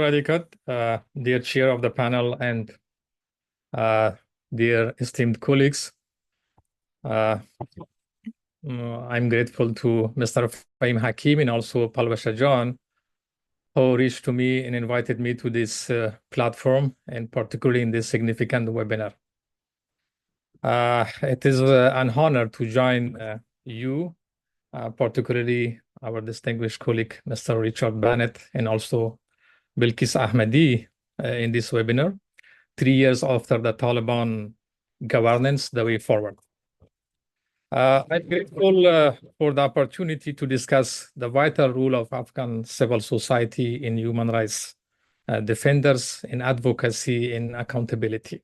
Adikat, dear chair of the panel and dear esteemed colleagues. I'm grateful to Mr. Fahim Hakim and also Palwasha John, who reached to me and invited me to this platform, and particularly in this significant webinar. It is an honor to join you, particularly our distinguished colleague, Mr. Richard Bennett, and also Bilkis Ahmadi in this webinar, 3 years after the Taliban governance, the way forward. I'm grateful for the opportunity to discuss the vital role of Afghan civil society in human rights defenders, in advocacy, in accountability.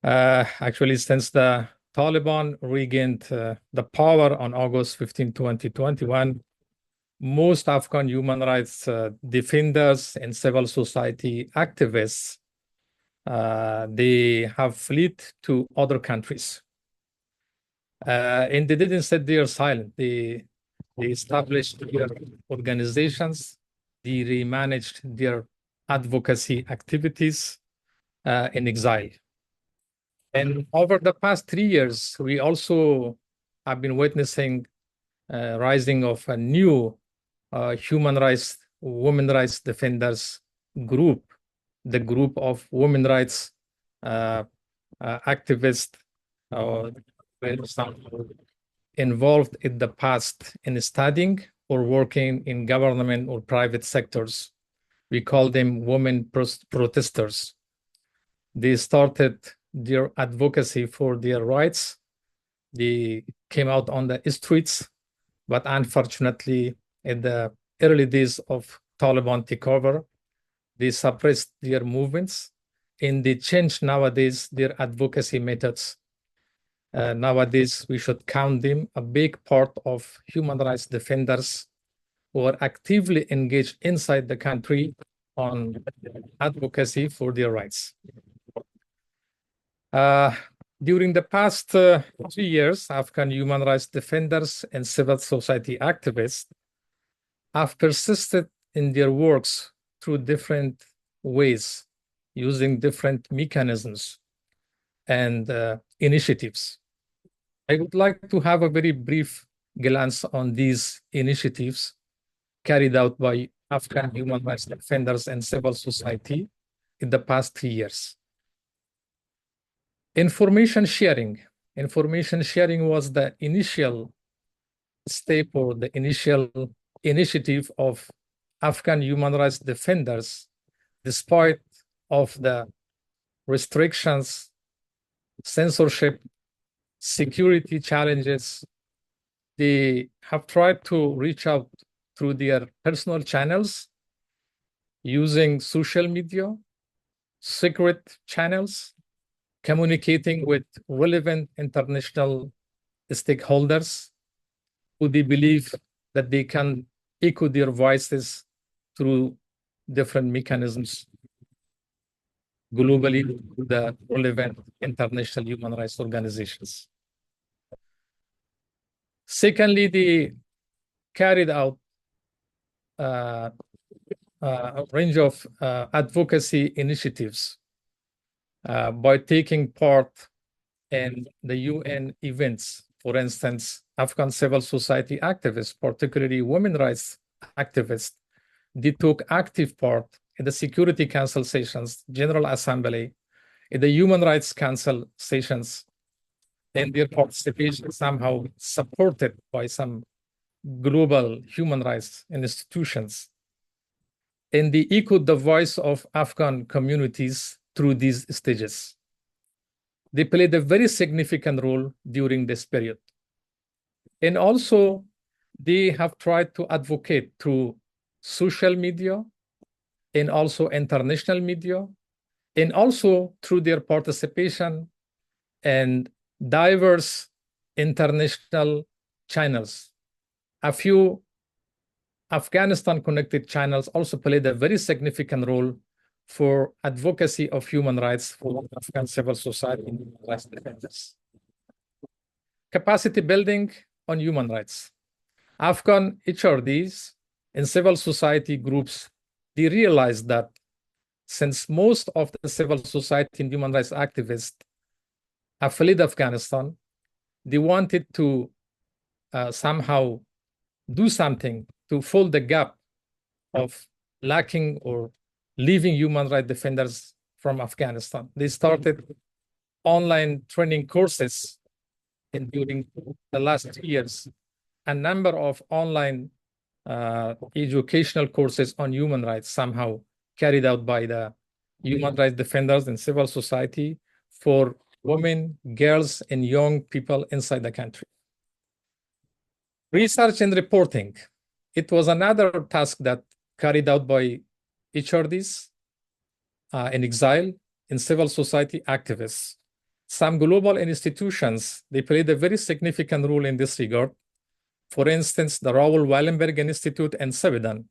Actually, since the Taliban regained the power on August 15, 2021, most Afghan human rights defenders and civil society activists, they have fled to other countries. And they didn't sit there silent. They established their organizations, they remanaged their advocacy activities in exile. And over the past 3 years, we also have been witnessing rising of a new human rights, women rights defenders group, the group of women rights activists involved in the past in studying or working in government or private sectors. We call them women protesters. They started their advocacy for their rights. They came out on the streets, but unfortunately, in the early days of Taliban takeover, they suppressed their movements and they changed nowadays their advocacy methods. Nowadays, we should count them a big part of human rights defenders who are actively engaged inside the country on advocacy for their rights. During the past 3 years, Afghan human rights defenders and civil society activists have persisted in their works through different ways, using different mechanisms and initiatives. I would like to have a very brief glance on these initiatives carried out by Afghan human rights defenders and civil society in the past 3 years. Information sharing. Information sharing was the initial step or the initial initiative of Afghan human rights defenders, despite of the restrictions, censorship, security challenges. They have tried to reach out through their personal channels, using social media, secret channels, communicating with relevant international stakeholders who they believe that they can echo their voices through different mechanisms globally to the relevant international human rights organizations. Secondly, they carried out a range of advocacy initiatives by taking part in the UN events. For instance, Afghan civil society activists, particularly women rights activists, they took active part in the Security Council sessions, General Assembly, in the Human Rights Council sessions, and their participation somehow supported by some global human rights institutions. And they echoed the voice of Afghan communities through these stages. They played a very significant role during this period. And also, they have tried to advocate through social media and also international media, and also through their participation in diverse international channels. A few Afghanistan-connected channels also played a very significant role for advocacy of human rights for Afghan civil society and human rights defenders. Capacity building on human rights. Afghan HRDs and civil society groups they realized that since most of the civil society and human rights activists have fled Afghanistan, they wanted to somehow do something to fill the gap of lacking or leaving human rights defenders from Afghanistan. They started online training courses during the last 2 years, a number of online educational courses on human rights somehow carried out by the human rights defenders and civil society for women, girls, and young people inside the country. Research and reporting. It was another task that carried out by HRDs in exile and civil society activists. Some global institutions, they played a very significant role in this regard. For instance, the Raoul Wallenberg Institute and Sweden.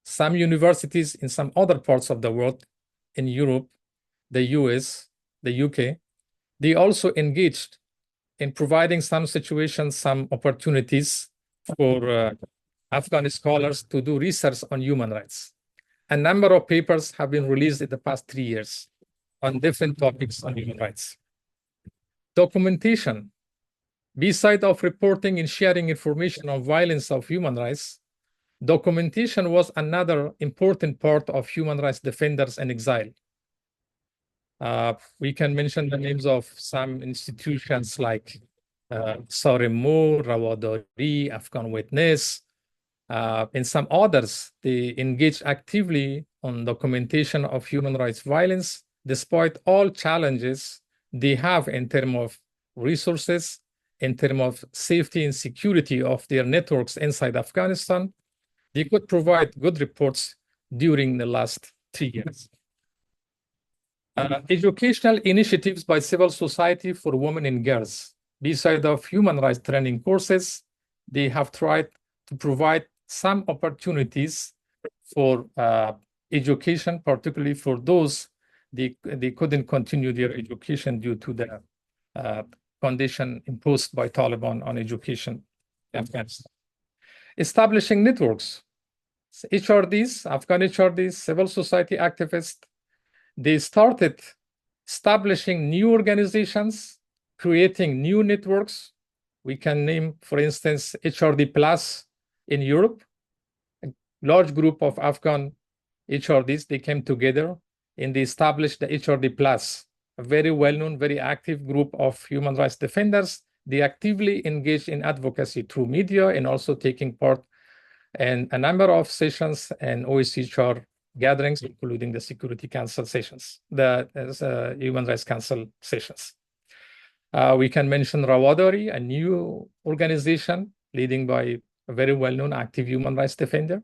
Some universities in some other parts of the world, in Europe, the US, the UK, they also engaged in providing some situations, some opportunities for Afghan scholars to do research on human rights. A number of papers have been released in the past 3 years on different topics on human rights. Documentation. Besides of reporting and sharing information on violence of human rights, documentation was another important part of human rights defenders in exile. We can mention the names of some institutions like SAHR, Rawadari, Afghan Witness, and some others. They engage actively on documentation of human rights violence, despite all challenges they have in terms of resources, in terms of safety and security of their networks inside Afghanistan. They could provide good reports during the last 3 years. Educational initiatives by civil society for women and girls. Besides of human rights training courses, they have tried to provide some opportunities for education, particularly for those they couldn't continue their education due to the condition imposed by Taliban on education in Afghanistan. Establishing networks. HRDs, Afghan HRDs, civil society activists, they started establishing new organizations, creating new networks. We can name, for instance, HRD Plus in Europe. A large group of Afghan HRDs, they came together and they established the HRD Plus, a very well-known, very active group of human rights defenders. They actively engage in advocacy through media and also taking part in a number of sessions and OSCHR gatherings, including the Security Council sessions, the Human Rights Council sessions. We can mention Rawadari, a new organization leading by a very well-known active human rights defender,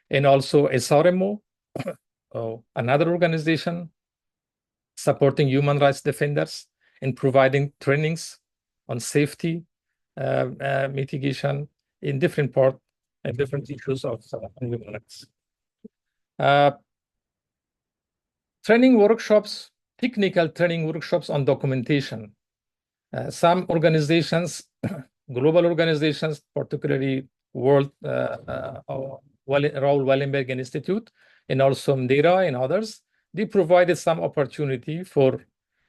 and also SRMO, another organization supporting human rights defenders and providing trainings on safety mitigation in different parts and different issues of human rights. Training workshops, technical training workshops on documentation. Some organizations, global organizations, particularly Raoul Wallenberg Institute, and also Mdera and others, they provided some opportunity for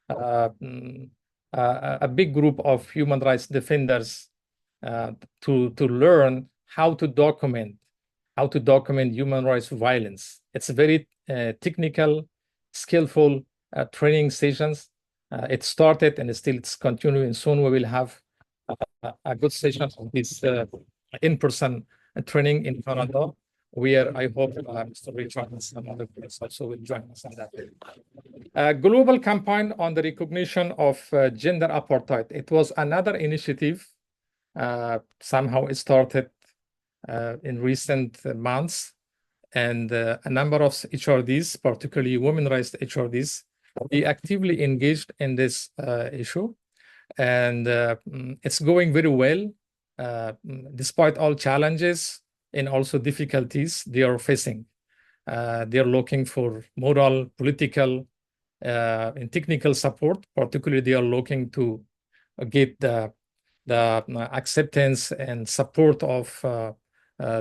a big group of human rights defenders to learn how to document human rights violence. It's very technical, skillful training sessions. It started and it's continuing. Soon we will have a good session of this in-person training in Canada, where I hope Mr. Richard and some other colleagues also will join us on that. A global campaign on the recognition of gender apartheid. It was another initiative. Somehow it started in recent months, and a number of HRDs, particularly women rights HRDs, they actively engaged in this issue, and it's going very well, despite all challenges and also difficulties they are facing. They are looking for moral, political, and technical support. Particularly, they are looking to get the acceptance and support of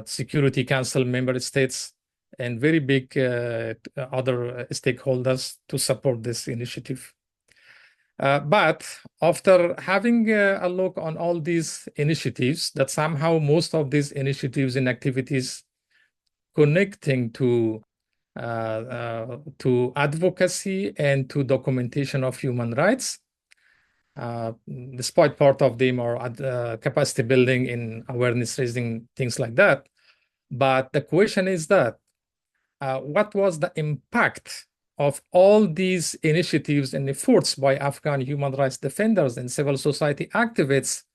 Security Council member states and very big other stakeholders to support this initiative. But after having a look on all these initiatives, that somehow most of these initiatives and activities connecting to advocacy and to documentation of human rights, despite part of them are capacity building in awareness raising, things like that. But the question is that what was the impact of all these initiatives and efforts by Afghan human rights defenders and civil society activists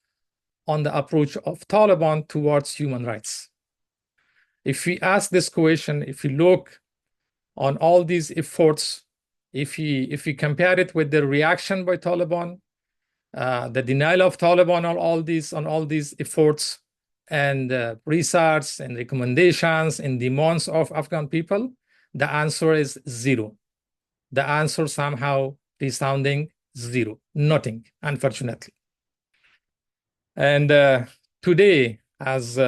on the approach of Taliban towards human rights? If we ask this question, if we look on all these efforts, if we compare it with the reaction by Taliban, the denial of Taliban on all these efforts and research and recommendations and demands of Afghan people, the answer is zero. The answer somehow resounding zero, nothing, unfortunately. And today, as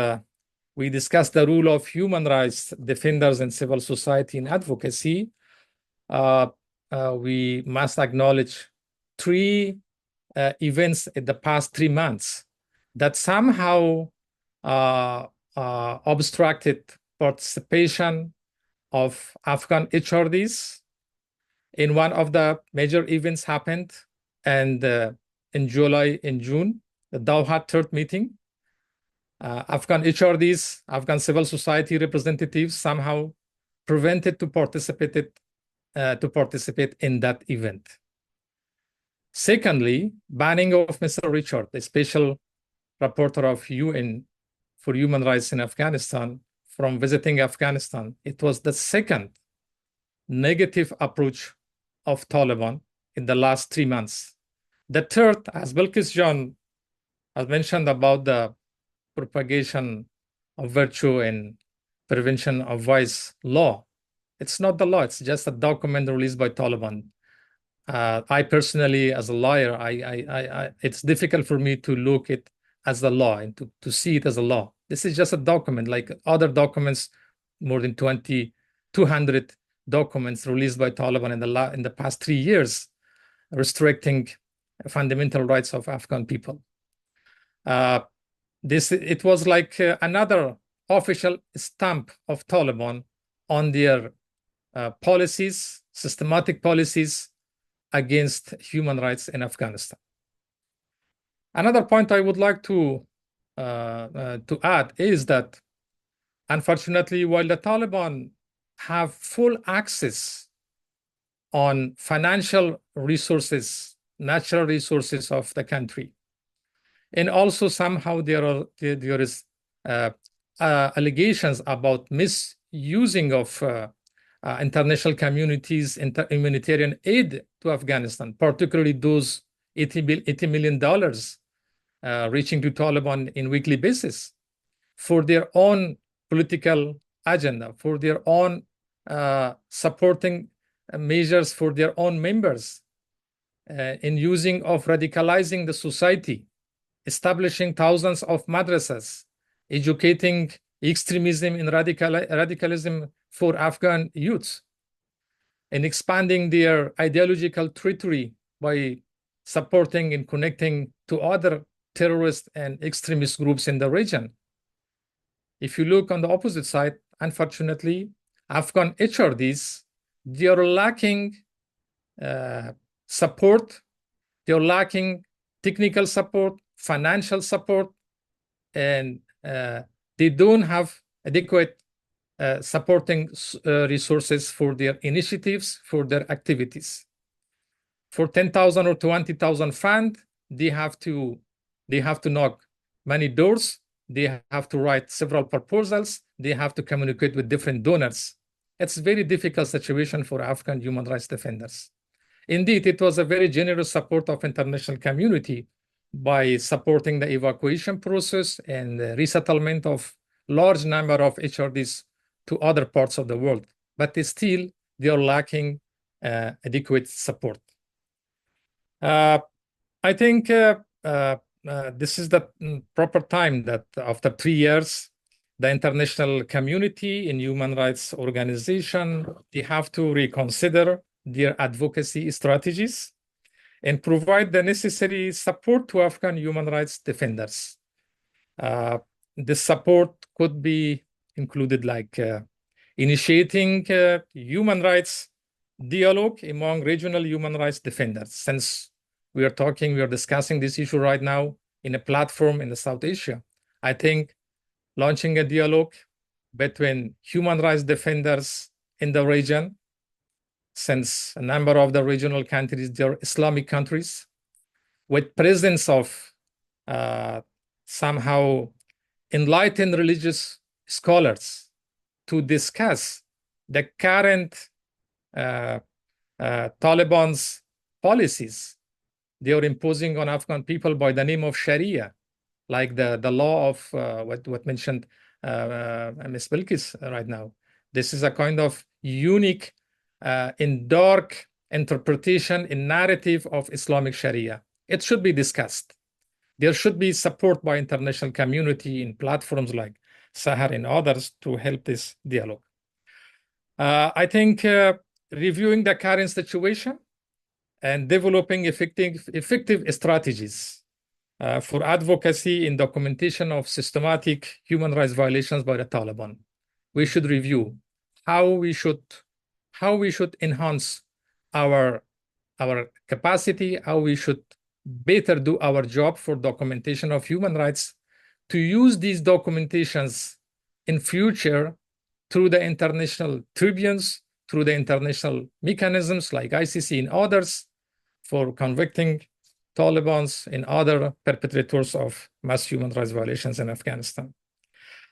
we discussed the role of human rights defenders and civil society in advocacy, we must acknowledge three events in the past 3 months that somehow obstructed participation of Afghan HRDs. In one of the major events happened, and in June, the Doha third meeting, Afghan HRDs, Afghan civil society representatives somehow prevented to participate in that event. Secondly, banning of Mr. Richard, the special rapporteur of UN for human rights in Afghanistan, from visiting Afghanistan. It was the second negative approach of Taliban in the last 3 months. The third, as Bilkis John has mentioned about the propagation of virtue and prevention of vice law. It's not the law, it's just a document released by Taliban. I personally, as a lawyer, it's difficult for me to look it as a law and to see it as a law. This is just a document, like other documents, more than 200 documents released by Taliban in the past 3 years, restricting fundamental rights of Afghan people. It was like another official stamp of Taliban on their policies, systematic policies against human rights in Afghanistan. Another point I would like to add is that, unfortunately, while the Taliban have full access on financial resources, natural resources of the country, and also somehow there is allegations about misusing of international communities' humanitarian aid to Afghanistan, particularly those $80 million reaching to Taliban in weekly basis for their own political agenda, for their own supporting measures for their own members, in using of radicalizing the society, establishing thousands of madrasas, educating extremism and radicalism for Afghan youths, and expanding their ideological territory by supporting and connecting to other terrorist and extremist groups in the region. If you look on the opposite side, unfortunately, Afghan HRDs, they are lacking support, they are lacking technical support, financial support, and they don't have adequate supporting resources for their initiatives, for their activities. For 10,000 or 20,000 fund, they have to knock many doors. They have to write several proposals. They have to communicate with different donors. It's a very difficult situation for Afghan human rights defenders. Indeed, it was a very generous support of international community by supporting the evacuation process and the resettlement of large number of HRDs to other parts of the world. But still, they are lacking adequate support. I think this is the proper time that after 3 years, the international community in human rights organization, they have to reconsider their advocacy strategies and provide the necessary support to Afghan human rights defenders. This support could be included like initiating human rights dialogue among regional human rights defenders. Since we are discussing this issue right now in a platform in the South Asia, I think launching a dialogue between human rights defenders in the region, since a number of the regional countries, they're Islamic countries, with presence of somehow enlightened religious scholars to discuss the current Taliban's policies they are imposing on Afghan people by the name of Sharia, like the law of what mentioned Ms. Bilkis right now. This is a kind of unique and dark interpretation and narrative of Islamic Sharia. It should be discussed. There should be support by international community in platforms like SAHR and others to help this dialogue. I think reviewing the current situation and developing effective strategies for advocacy in documentation of systematic human rights violations by the Taliban. We should review how we should enhance our capacity, how we should better do our job for documentation of human rights, to use these documentations in future through the international tribunes, through the international mechanisms like ICC and others, for convicting Talibans and other perpetrators of mass human rights violations in Afghanistan.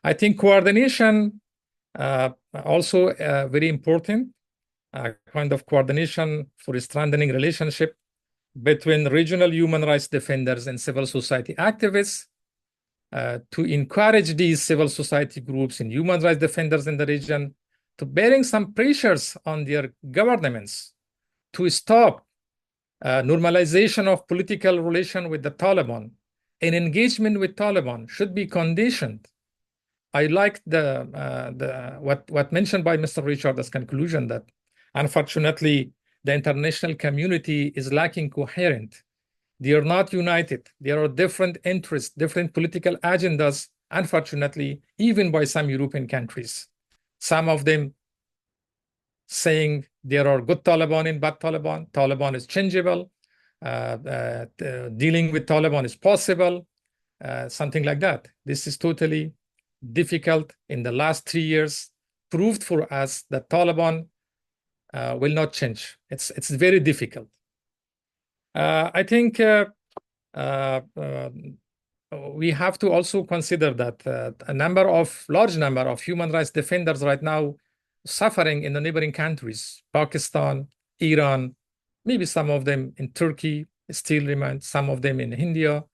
I think coordination also very important, kind of coordination for strengthening relationship between regional human rights defenders and civil society activists, to encourage these civil society groups and human rights defenders in the region to bearing some pressures on their governments to stop normalization of political relation with the Taliban. And engagement with Taliban should be conditioned. I like what mentioned by Mr. Richard as conclusion that unfortunately the international community is lacking coherent. They are not united. There are different interests, different political agendas, unfortunately, even by some European countries. Some of them saying there are good Taliban and bad Taliban. Taliban is changeable. Dealing with Taliban is possible. Something like that. This is totally difficult. In the last 3 years, proved for us that Taliban will not change. It's very difficult. I think we have to also consider that a large number of human rights defenders right now suffering in the neighboring countries, Pakistan, Iran, maybe some of them in Turkey still remain, some of them in India,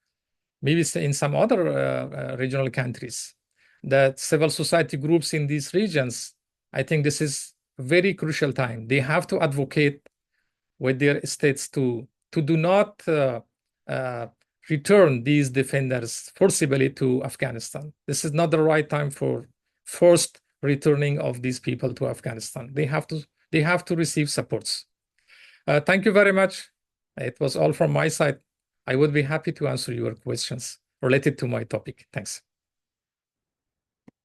maybe in some other regional countries. That civil society groups in these regions, I think this is a very crucial time. They have to advocate with their states to do not return these defenders forcibly to Afghanistan. This is not the right time for forced returning of these people to Afghanistan. They have to receive supports. Thank you very much. It was all from my side. I would be happy to answer your questions related to my topic. Thanks.